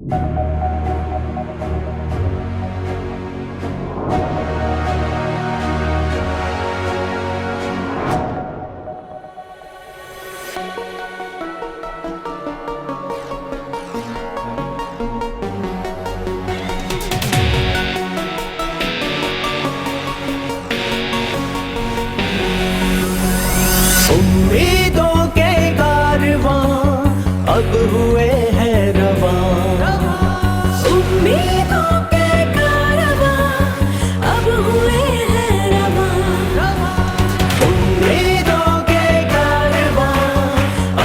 उम्मीदों के कारवां अब हुए हैं रवां। उम्मीदों के कारवां अब हुए हैं रवां। उम्मीदों के कारवां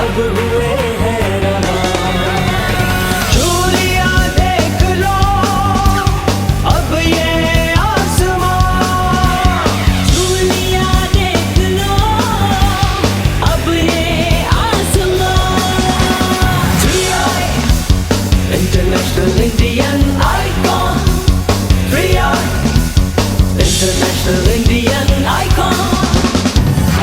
अब हुए हैं रवां। झूलिया देख लो अब ये आसमां। झूलिया देख लो अब ये आसमां। International Indian icon. International Indian icon.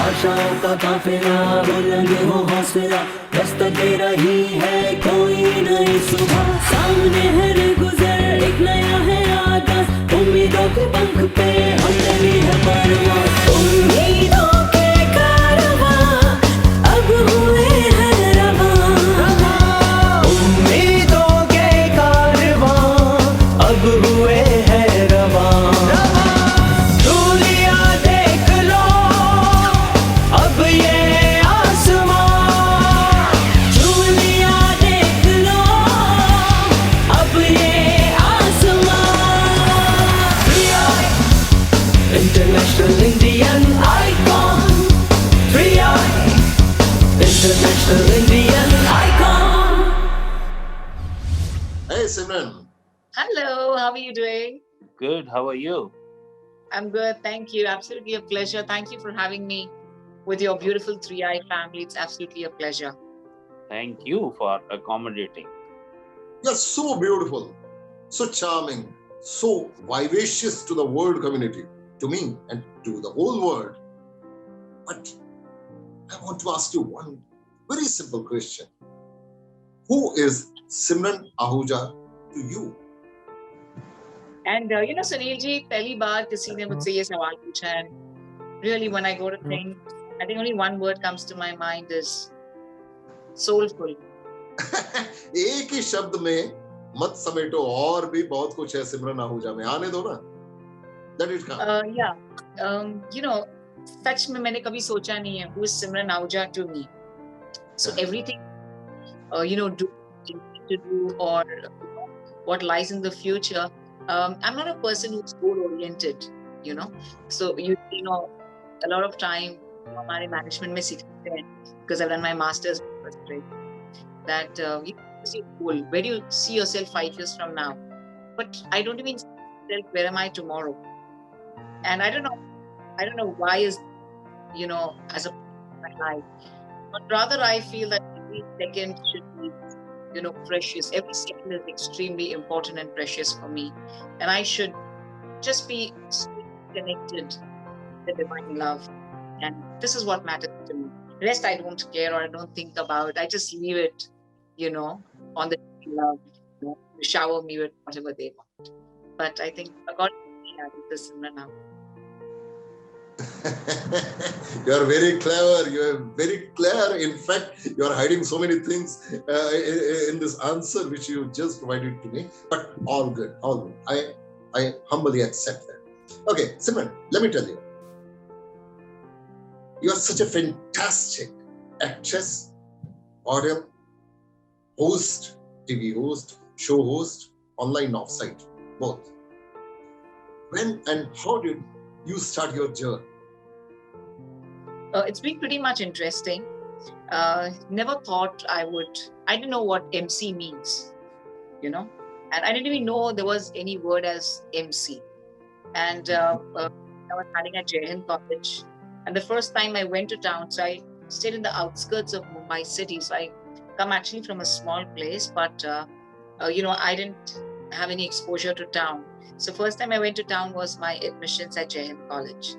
आशाओं का काफिला बुलंद हो हौसला, रास्ता दे रही है कोई नई सुबह। सामने है गुजर एक नया है आगाज, उम्मीदों के पंख पे हमने ली है परवाज़। उम्मीदों के कारवां अब हुए हैं रवां। उम्मीदों के कारवां अब हुए हैं रवां। झूलिया देख लो अब ये आसमां। झूलिया देख लो अब ये आसमां। International Indian icon. International Indian icon. Hey Simran, Hello, how are you doing? Good. How are you? I'm good, thank you. Absolutely a pleasure. Thank you for having me with your beautiful 3i family. It's absolutely a pleasure. Thank you for accommodating. you're so beautiful, so charming, so vivacious to the world community, to me and to the whole world. But I want to ask you one very simple question. Who is Simran Ahuja to you? And Sunil ji, पहली बार किसी ने मुझसे ये सवाल पूछा है. Really, when I go to think, I think only one word comes to my mind is soulful. एक ही शब्द में मत समेटो, और भी बहुत कुछ है सिमरन आहूजा में, आने दो ना. Let it come. Yeah, सच में मैंने कभी सोचा नहीं है who is Simran Ahuja to me. So everything, to do or what lies in the future. I'm not a person who's goal-oriented, So a lot of time हमारे management में सीखते हैं, because I've done my master's first grade, that you see goal. Where do you see yourself 5 years from now? But I don't even see myself, where am I tomorrow? And I don't know why is, as a my life. But rather I feel that every second should be, precious. Every second is extremely important and precious for me. And I should just be connected with the divine love. And this is what matters to me. The rest I don't care or I don't think about. I just leave it, on the love, to shower me with whatever they want. But I think according to me, I think this is enough. You are very clever. You are very clear. In fact, you are hiding so many things in this answer which you just provided to me. But all good, all good. I humbly accept that. Okay, Simran, let me tell you. You are such a fantastic actress, model, host, TV host, show host, online offsite, both. When and how did you start your journey? It's been pretty much interesting. Never thought I didn't know what MC means, and I didn't even know there was any word as MC. And I was studying at Jatin college. And the first time I went to town, so I stayed in the outskirts of Mumbai city. So I come actually from a small place, but I didn't have any exposure to town. So first time I went to town was my admissions at Jatin college.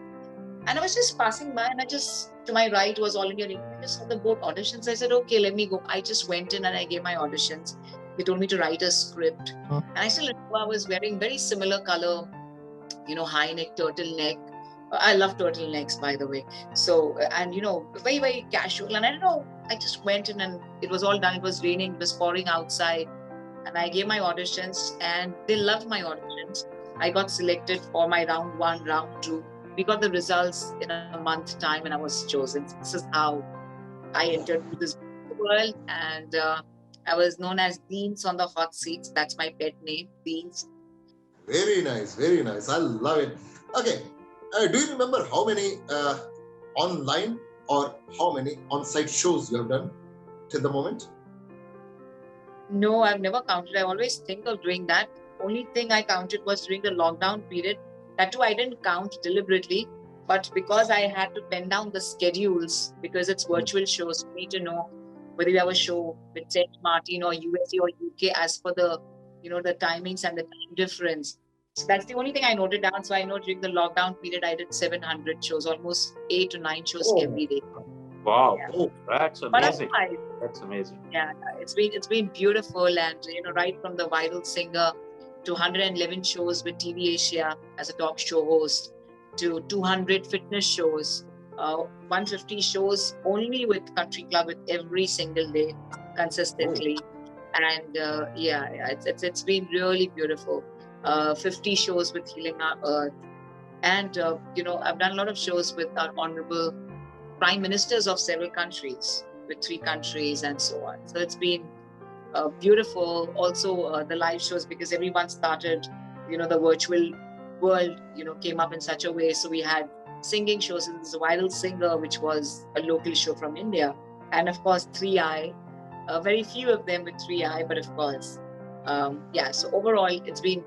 And I was just passing by, and to my right was all India. I just saw the board auditions. I said, okay, let me go. I just went in and I gave my auditions. They told me to write a script. And I still remember I was wearing very similar color, high neck turtleneck. I love turtlenecks, by the way. So, and very, very casual. And I don't know, I just went in and it was all done. It was raining, it was pouring outside. And I gave my auditions and they loved my auditions. I got selected for my round 1, round 2. We got the results in a month's time and I was chosen. This is how I entered this world. And I was known as Beans on the hot seats. That's my pet name, Beans. Very nice, very nice. I love it. Okay. Do you remember how many online or how many on-site shows you have done till the moment? No, I've never counted. I always think of doing that. Only thing I counted was during the lockdown period. That too, I didn't count deliberately, but because I had to pen down the schedules, because it's virtual shows, you need to know whether you have a show with St. Martin or USA or UK as per the, the timings and the time difference. So that's the only thing I noted down. So I know during the lockdown period, I did 700 shows, almost 8 to 9 shows every day. Wow, Yeah. That's But amazing. That's amazing. Yeah, it's been beautiful, and right from the viral singer to 111 shows with TV Asia as a talk show host, to 200 fitness shows, 150 shows only with Country Club with every single day consistently, and it's been really beautiful. 50 shows with Healing Our Earth, and I've done a lot of shows with our honorable prime ministers of several countries, with 3 countries and so on. So it's been beautiful. Also the live shows, because everyone started, the virtual world, came up in such a way. So we had singing shows. There was a viral singer, which was a local show from India. And of course, 3i, very few of them with 3i, but of course, so overall, it's been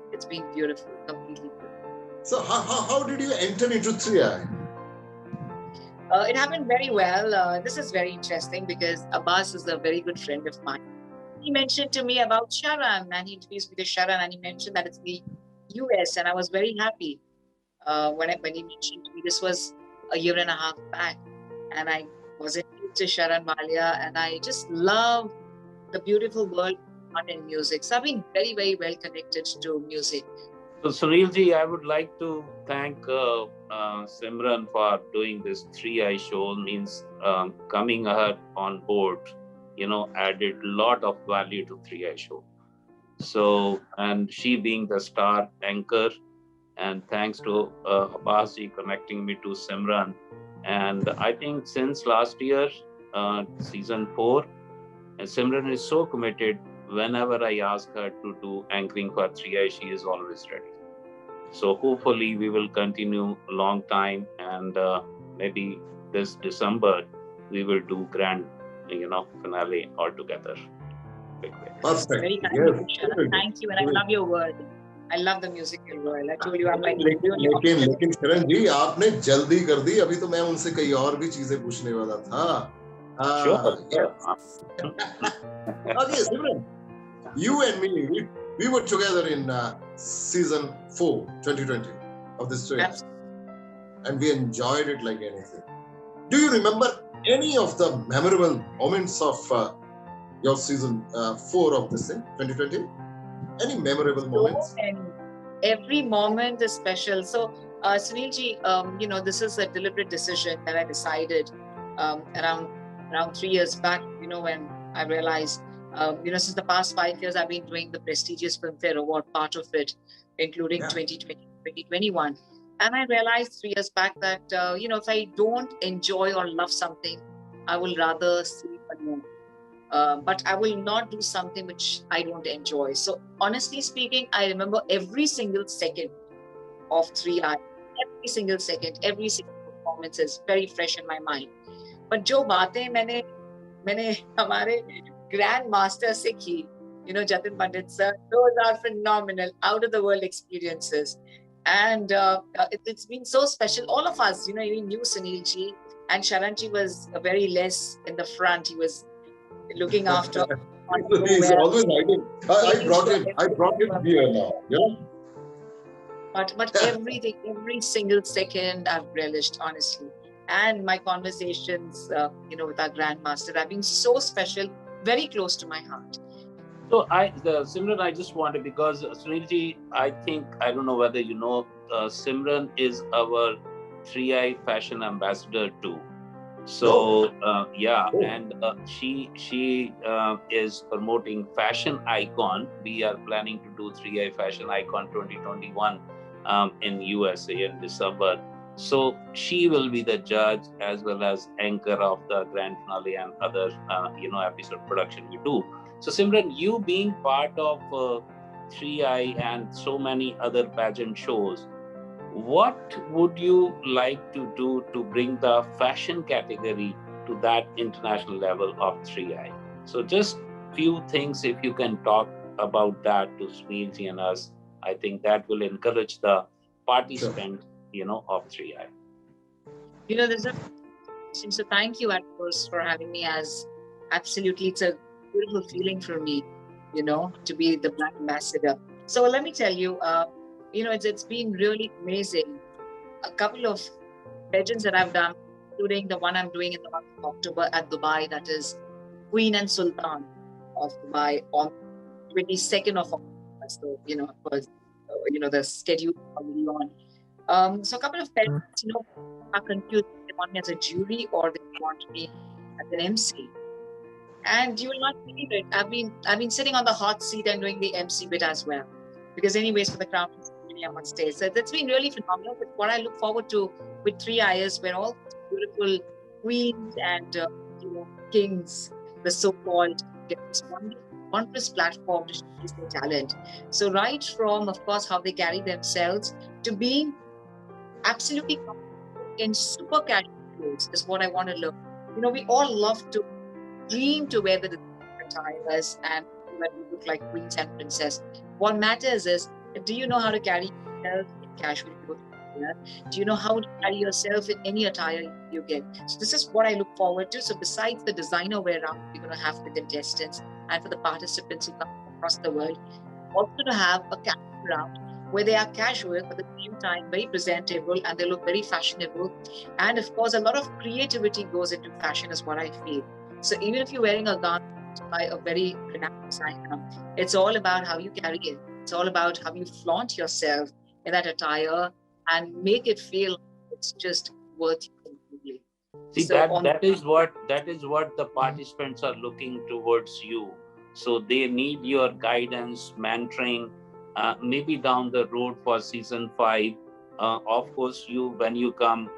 beautiful, completely beautiful. So how did you enter into 3i? It happened very well. This is very interesting because Abbas is a very good friend of mine. He mentioned to me about Sharan, and he introduced me to Sharan, and he mentioned that it's the US, and I was very happy when he mentioned to me. This was a year and a half back, and I was introduced to Sharan Walia, and I just love the beautiful world of art and music. So I've been very, very well connected to music. So Sunilji, I would like to thank Simran for doing this 3i show. Means coming her on board, added a lot of value to 3i show. So, and she being the star anchor, and thanks to Abbasji connecting me to Simran. And I think since last year, season 4, and Simran is so committed. Whenever I ask her to do anchoring for 3i, she is always ready. So hopefully we will continue a long time, and maybe this December we will do grand, finale all together. Perfect. Very kind Yes. of you, Sharan. Thank you, and I love your world. I love the musical world. I told you I'm like लेकिन शरण जी आपने जल्दी कर दी. अभी तो मैं उनसे कई और भी चीजें पूछने वाला था. Sure. Okay, Simran, you and me, we were together in season 4, 2020 of this show, and we enjoyed it like anything. Do you remember any of the memorable moments of your season 4 of this thing, 2020? Any memorable moments? And every moment is special. So, Sunilji, this is a deliberate decision that I decided around 3 years back. When I realized, since the past 5 years, I've been doing the prestigious Filmfare Award, part of it, including 2020, 2021. And I realized 3 years back that, if I don't enjoy or love something, I will rather sleep alone. But I will not do something which I don't enjoy. So honestly speaking, I remember every single second of 3i, every single second, every single performance is very fresh in my mind. But जो बातें मैंने हमारे grand master से की, Jatin Pandit sir, those are phenomenal, out of the world experiences. And it's been so special. All of us, we knew Sunilji, and Sharanji was very less in the front. He was looking after. He's always hiding. I brought him here now. But everything, every single second I've relished, honestly. And my conversations, with our grandmaster have been so special, very close to my heart. So Simran, I just wanted, because Sunilji, I don't know whether you know, Simran is our 3i fashion ambassador too. So yeah, Oh. and she is promoting Fashion Icon. We are planning to do 3i Fashion Icon 2021 in USA in December. So she will be the judge as well as anchor of the grand finale and other episode production we do. So Simran, you being part of 3i and so many other pageant shows, what would you like to do to bring the fashion category to that international level of 3i? So just few things, if you can talk about that to Smeelji and us, I think that will encourage the participants, of 3i. There's a so thank you at first for having me. As absolutely, it's a beautiful feeling for me, to be the brand ambassador. So let me tell you, it's been really amazing. A couple of legends that I've done, including the one I'm doing in the month of October at Dubai, that is Queen and Sultan of Dubai on 22nd of October. So, of course, the schedule is already on. So a couple of parents, are confused. They want me as a jury or they want me as an MC. And you will not believe it. I've been sitting on the hot seat and doing the MC bit as well. Because anyways, for the crown, I'm on stage. So that's been really phenomenal. But what I look forward to with 3i is where all beautiful queens and kings, the so-called, get this wondrous platform to showcase their talent. So right from, of course, how they carry themselves to being absolutely in super casual clothes is what I want to learn. We all love to dream to wear the attires and when we look like queens and princess. What matters is, do you know how to carry yourself in casual clothes? Do you know how to carry yourself in any attire you get? So this is what I look forward to. So besides the designer wear round we're going to have the contestants and for the participants who come across the world, also to have a casual round where they are casual but at the same time very presentable and they look very fashionable. And of course, a lot of creativity goes into fashion is what I feel. So even if you're wearing a garment by a very renowned designer, it's all about how you carry it. It's all about how you flaunt yourself in that attire and make it feel like it's just worth it completely. See, So that is what the participants are looking towards you. So they need your guidance, mentoring, maybe down the road for season 5. Of course, when you come,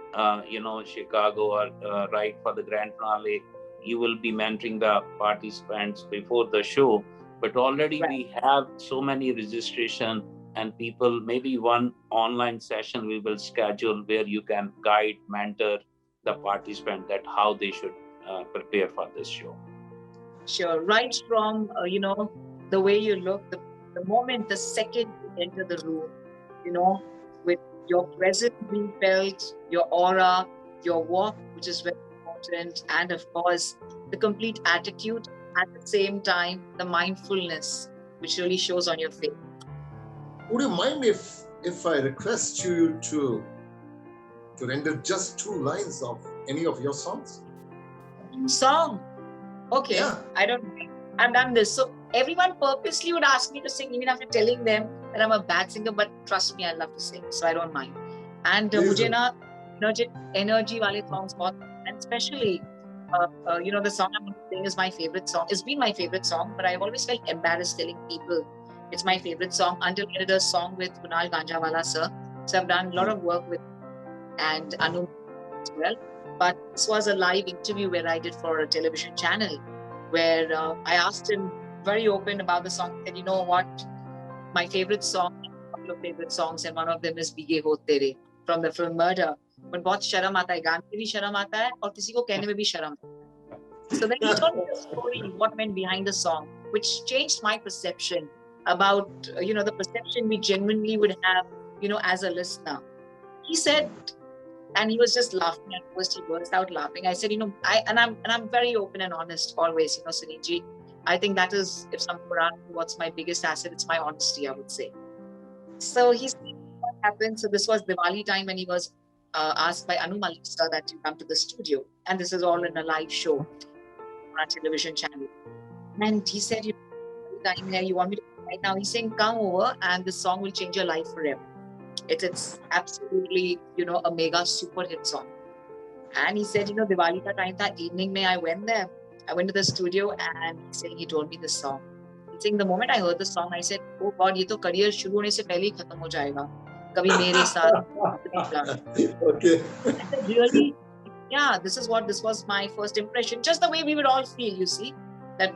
Chicago or right for the grand finale, you will be mentoring the participants before the show. But already right. we have so many registration and people. Maybe one online session we will schedule where you can guide, mentor the participant that how they should prepare for this show. Sure. Right from, the way you look, the moment, the second you enter the room, with your presence being felt, your aura, your walk, which is very important, and of course, the complete attitude, at the same time, the mindfulness, which really shows on your face. Would you mind if I request you to render just 2 lines of any of your songs? Song. Okay. Yeah. I don't mind. I've done this. So everyone purposely would ask me to sing even after telling them that I'm a bad singer, but trust me, I love to sing, so I don't mind. And mujhe na energy wale songs bahut, and especially the song I'm going to sing is my favorite song. It's been my favorite song, but I've always felt embarrassed telling people it's my favorite song until I did a song with Kunal Ganjawala sir. So I've done a lot of work with and Anu as well. But this was a live interview where I did for a television channel where I asked him very open about the song. He said, you know what? My favorite song, a couple of favorite songs, and one of them is Bige Ho Tere from the film Murder. But बहुत शर्म आता है, गाने में भी शर्म आता है और किसी को कहने में भी शर्म. So then he told me the story, what went behind the song, which changed my perception about, the perception we genuinely would have, as a listener. He said, and he was just laughing at first. He burst out laughing. I said, I'm very open and honest always, Sunilji. I think that is, if someone were asking what's my biggest asset, it's my honesty, I would say. So he said what happened. So this was Diwali time when he was asked by Anu Malik sir that you come to the studio, and this is all in a live show on our television channel. And he said, time hai, you want me to right now? He's saying, come over and this song will change your life forever. It's absolutely, a mega super hit song. And he said, Diwali ka time tha, evening mein I went there. I went to the studio and he told me this song. He's saying, the moment I heard the song, I said, oh God, ye to career shuru hone se pehle hi khatam ho jayega. Kabhi mere saath. Okay. I said, really? Yeah, this was my first impression. Just the way we would all feel, you see, that,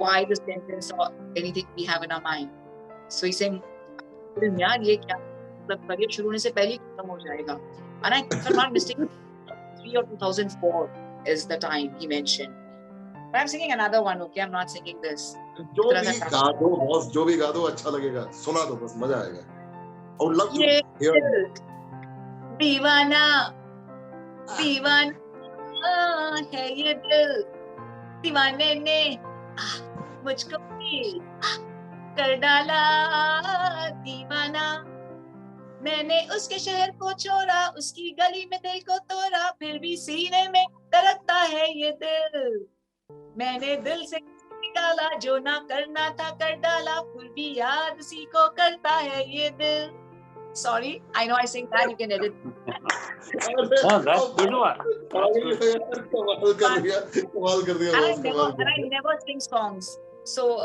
why this sentence or anything we have in our mind. So he's saying, yaar, ye kya? The career shuru hone se pehle hi khatam ho jayega. And if I'm not mistaken, 2003 or 2004 is the time he mentioned. But I'm singing another one, okay? I'm not singing this. जो भी गा दो boss, जो भी गा दो अच्छा लगेगा, सुना दो बस मजा आएगा. I would love to hear. दीवाना है ये दिल, दीवाने ने मुझको भी कर डाला दीवाना. मैंने उसके शहर को छोड़ा, उसकी गली में दिल को तोड़ा, फिर भी सीने में धड़कता है ये दिल. मैंने दिल से निकाला, जो ना करना था कर डाला, फिर भी याद उसी को करता है ये दिल. Sorry, I know I sing that. You can edit. Oh, that's good one. And I never sing songs. So,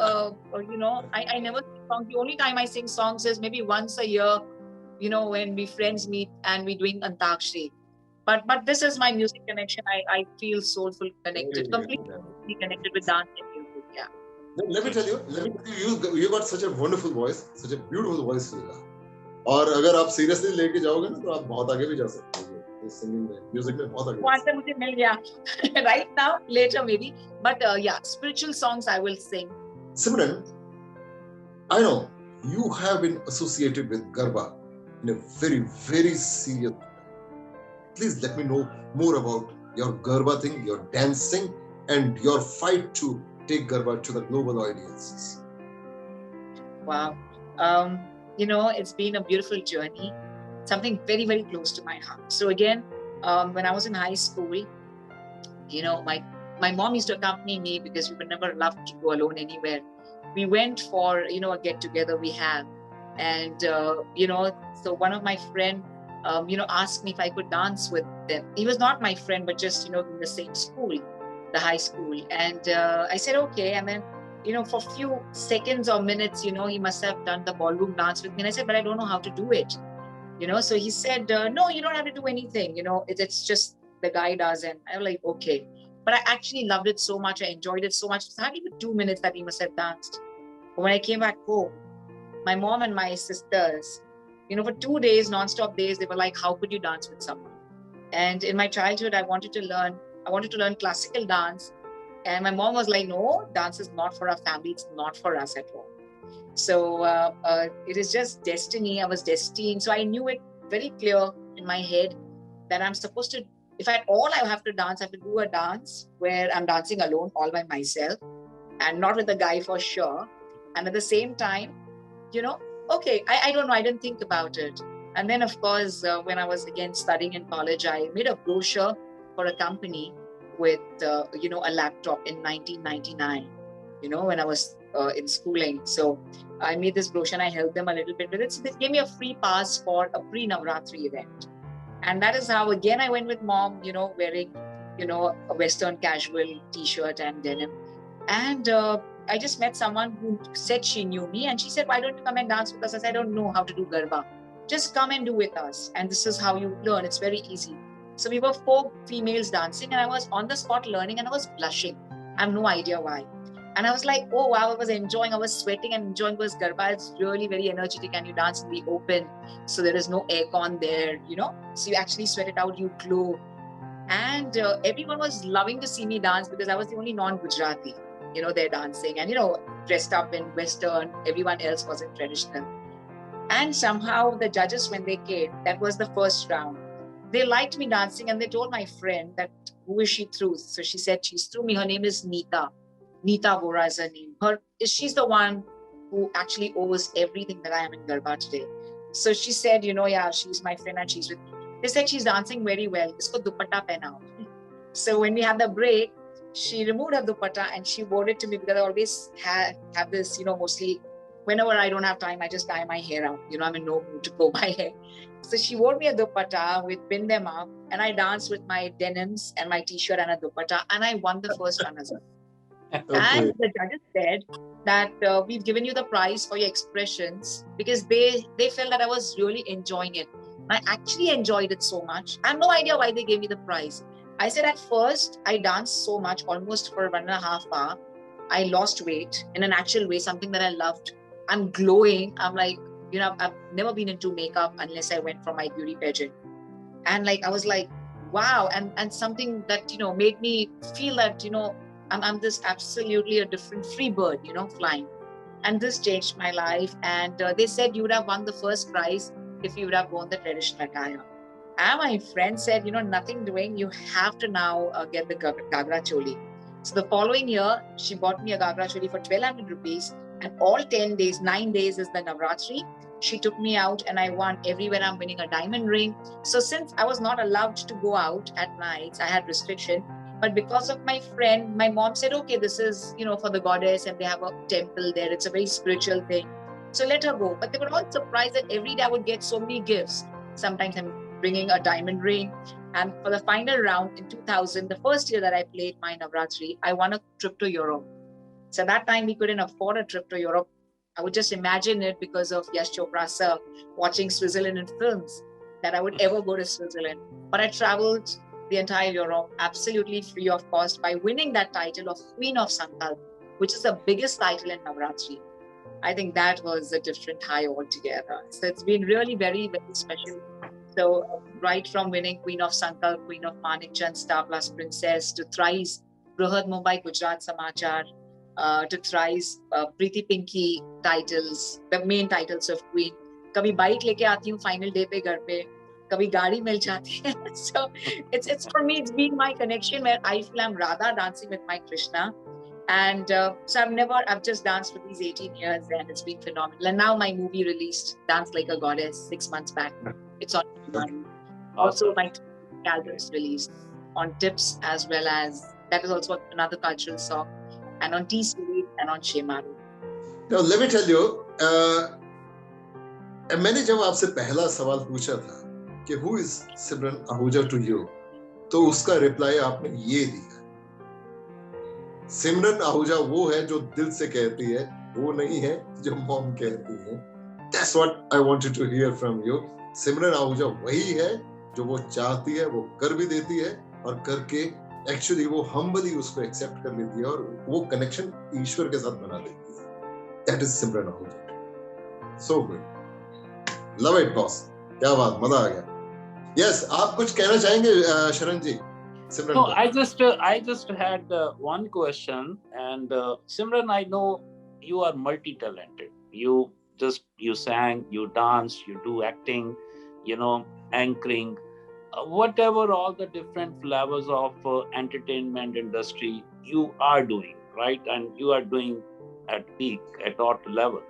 I never sing songs. The only time I sing songs is maybe once a year, when we friends meet and we're doing Antakshri. But this is my music connection. I feel soulful connected, completely connected with dance and music. Yeah. Let me tell you, you got such a wonderful voice, such a beautiful voice, Lila. और अगर आप seriously लेके जाओगे ना तो आप बहुत आगे भी जा सकते हो सिंगिंग में, म्यूजिक में बहुत आगे. वो आंसर मुझे मिल गया right now, later maybe, but yeah, spiritual songs I will sing. Simran, I know you have been associated with Garba in a very, very serious way. Please let me know more about your Garba thing, your dancing, and your fight to take Garba to the global audiences. Wow. It's been a beautiful journey, something very, very close to my heart. So again, when I was in high school, my mom used to accompany me because we would never love to go alone anywhere. We went for, a get-together we had. And, so one of my friend, asked me if I could dance with them. He was not my friend, but just, in the same school, the high school. And I said, okay. And then, for a few seconds or minutes, he must have done the ballroom dance with me. And I said, but I don't know how to do it. So he said, no, you don't have to do anything. It's just the guy does. And I was like, okay. But I actually loved it so much. I enjoyed it so much. It's hardly even 2 minutes that he must have danced. But when I came back home, my mom and my sisters, for 2 days, non-stop days, they were like, how could you dance with someone? And in my childhood, I wanted to learn classical dance. And my mom was like, no, dance is not for our family. It's not for us at all. So it is just destiny. I was destined. So I knew it very clear in my head that I'm supposed to, if at all I have to dance, I have to do a dance where I'm dancing alone, all by myself, and not with a guy for sure. And at the same time, okay, I don't know. I didn't think about it. And then, of course, when I was again studying in college, I made a brochure for a company with, a laptop in 1999, when I was in schooling. So I made this brochure and I helped them a little bit with it. So they gave me a free pass for a pre-Navratri event. And that is how, again, I went with mom, wearing, a Western casual t-shirt and denim. And I just met someone who said she knew me. And she said, why don't you come and dance with us? I said, I don't know how to do Garba. Just come and do with us. And this is how you learn. It's very easy. So we were 4 females dancing and I was on the spot learning and I was blushing. I have no idea why. And I was like, oh, wow, I was enjoying. I was sweating and enjoying because Garba is really very energetic and you dance in the open. So there is no aircon there, So you actually sweat it out, you glow. And everyone was loving to see me dance because I was the only non-Gujarati, they're dancing. And, dressed up in Western, everyone else was in traditional. And somehow the judges, when they came, that was the first round. They liked me dancing and they told my friend that, who is she through? So she said, she's through me. Her name is Neeta. Neeta Vora is her name. She's the one who actually owes everything that I am in Garba today. So she said, yeah, she's my friend and she's with me. They said she's dancing very well. Isko dupatta pehnao. So when we had the break, she removed her dupatta and she wore it to me because I always have this, mostly whenever I don't have time, I just dye my hair out. I'm in no mood to comb my hair. So she wore me a dupatta, we pinned them up, and I danced with my denims and my t-shirt and a dupatta, and I won the first one as well. Okay. And the judges said that we've given you the prize for your expressions because they felt that I was really enjoying it. I actually enjoyed it so much. I have no idea why they gave me the prize. I said at first I danced so much, almost for 1.5 hours. I lost weight in an actual way, something that I loved. I'm glowing. I'm like, I've never been into makeup unless I went for my beauty pageant. And I was like, wow. And something that, made me feel that, I'm this absolutely a different free bird, flying. And this changed my life. And they said you would have won the first prize if you would have worn the traditional attire. And my friend said, nothing doing. You have to now get the Gagra Choli. So the following year, she bought me a Gagra Choli for 1,200 rupees. And all 10 days, 9 days is the Navratri. She took me out and I won everywhere. I'm winning a diamond ring. So since I was not allowed to go out at nights, I had restriction. But because of my friend, my mom said, okay, this is, for the goddess and they have a temple there. It's a very spiritual thing. So let her go. But they were all surprised that every day I would get so many gifts. Sometimes I'm bringing a diamond ring. And for the final round in 2000, the first year that I played my Navratri, I won a trip to Europe. So that time we couldn't afford a trip to Europe. I would just imagine it because of Yash Chopra sir watching Switzerland in films that I would ever go to Switzerland. But I traveled the entire Europe absolutely free of cost by winning that title of Queen of Sankalp, which is the biggest title in Navratri. I think that was a different high altogether. So it's been really very, very special. So right from winning Queen of Sankalp, Queen of Manikchand, Star Plus Princess, to thrice Brihad Mumbai Gujarat Samachar, to thrice Preeti Pinky titles, the main titles of Queen. कभी bike लेके आती हूँ final day पे घर पे, कभी गाड़ी मिल जाती है. So it's for me, it's been my connection where I feel I'm Radha dancing with my Krishna. And so I've just danced for these 18 years and it's been phenomenal. And now my movie released, Dance Like a Goddess, 6 months back. It's on Amazon. Also my calendar is released on Tips as well as, that is also another cultural song. And on T-Series and on Shemaru. Now let me tell you, मैंने जब आपसे पहला सवाल पूछा था कि who is Simran Ahuja to you, तो उसका रिप्लाई आपने ये दिया. सिमरन आहूजा वो है जो दिल से कहती है, वो नहीं है जो मॉम कहती है. That's what I wanted to hear from you. सिमरन आहूजा वही है जो वो चाहती है, वो कर भी देती है और करके एक्चुअली वो हम्बली उसको एक्सेप्ट कर लेती है और वो कनेक्शन ईश्वर के साथ बना लेती है. That is Simran Ahuja. So good. Love it, boss. क्या बात, मजा आ गया. Yes, आप कुछ कहना चाहेंगे शरण जी? Simran, no, I just had one question, and Simran, I know you are multi-talented. You sang, you dance, you do acting, anchoring, whatever all the different flavors of entertainment industry you are doing, right? And you are doing at peak, at top level.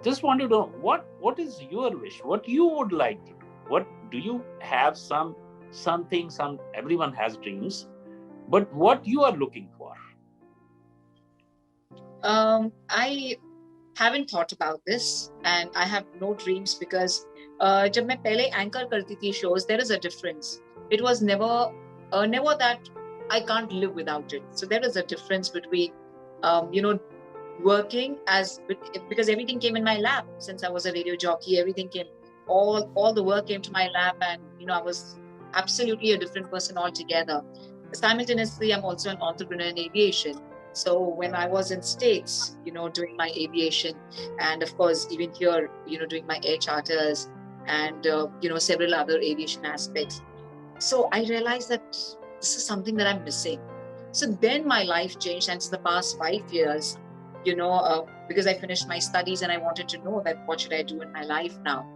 Just want to know what is your wish? What you would like to do? What do you have something, everyone has dreams, but what you are looking for? I haven't thought about this and I have no dreams because जब मैं पहले anchor करती थी shows, there is a difference. It was never that I can't live without it. So there is a difference between working because everything came in my lap. Since I was a radio jockey, everything came, all the work came to my lap, and I was absolutely a different person altogether. Simultaneously, I'm also an entrepreneur in aviation. So when I was in States, doing my aviation, and of course, even here, doing my air charters and, several other aviation aspects. So I realized that this is something that I'm missing. So then my life changed, and for the past 5 years, because I finished my studies and I wanted to know that what should I do in my life now.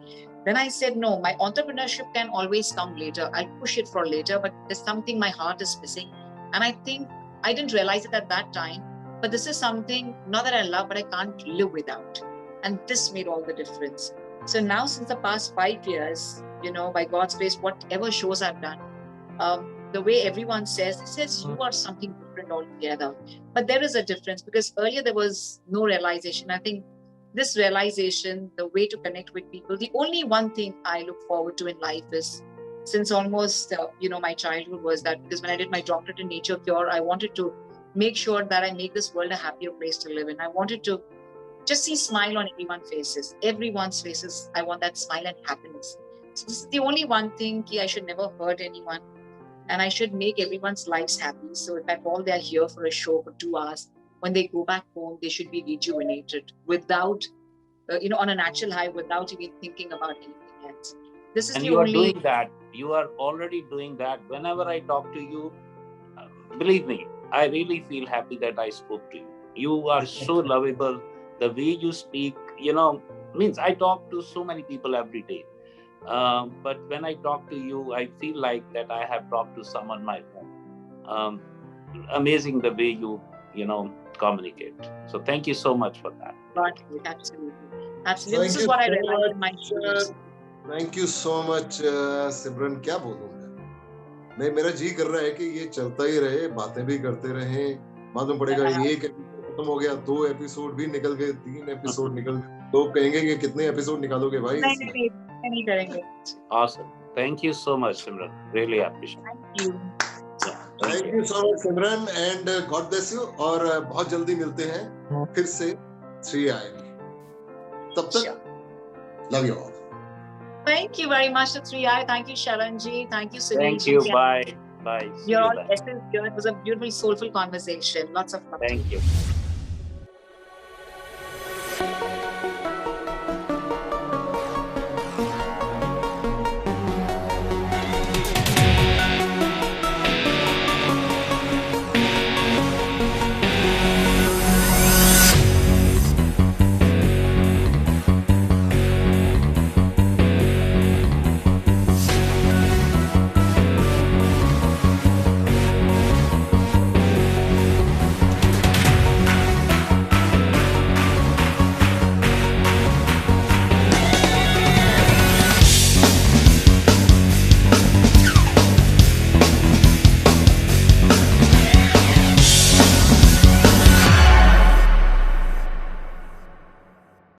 Then I said, no, my entrepreneurship can always come later. I'll push it for later, but there's something my heart is missing. And I think I didn't realize it at that time, but this is something, not that I love, but I can't live without. And this made all the difference. So now since the past 5 years, by God's grace, whatever shows I've done, the way everyone says, you are something different happened altogether. But there is a difference because earlier there was no realization. I think this realization, the way to connect with people, the only one thing I look forward to in life is, since almost, my childhood was that, because when I did my doctorate in nature cure, I wanted to make sure that I make this world a happier place to live in. I wanted to just see smile on everyone's faces. I want that smile and happiness. So this is the only one thing I should never hurt anyone, and I should make everyone's lives happy. So if at all they're here for a show for 2 hours, when they go back home, they should be rejuvenated without, on a natural high, without even thinking about anything else. This is And the you are only. doing that. You are already doing that. Whenever I talk to you, believe me, I really feel happy that I spoke to you. You are so lovable. The way you speak, means I talk to so many people every day. But when I talk to you, I feel like that I have talked to someone my own. Amazing the way you communicate. So thank you so much for that. Absolutely. This Thank is you what I so realized in my much, shows. Thank you so much, सिमरन. क्या बोलूं मेरा जी कर रहा है कि ये चलता ही रहे, बातें भी करते रहें. मालूम पड़ेगा एक एपिसोड खत्म हो गया, 2 एपिसोड भी निकल गए, 3 एपिसोड निकल गए. लोग कहेंगे कि कितने एपिसोड निकालोगे भाई इसमें. नहीं करेंगे. Awesome. Thank you so much, Simran. Really appreciate it. Thank you. Thank you so much, Simran, and God bless you. और बहुत जल्दी मिलते हैं फिर से 3 आएंगे. तब तक love you all. Thank you very much to 3i. Thank you, Sharan ji. Thank you, Sunil Thank ji. you. Bye. See You're you all then. essence here. It was a beautiful, soulful conversation. Lots of fun. Thank you.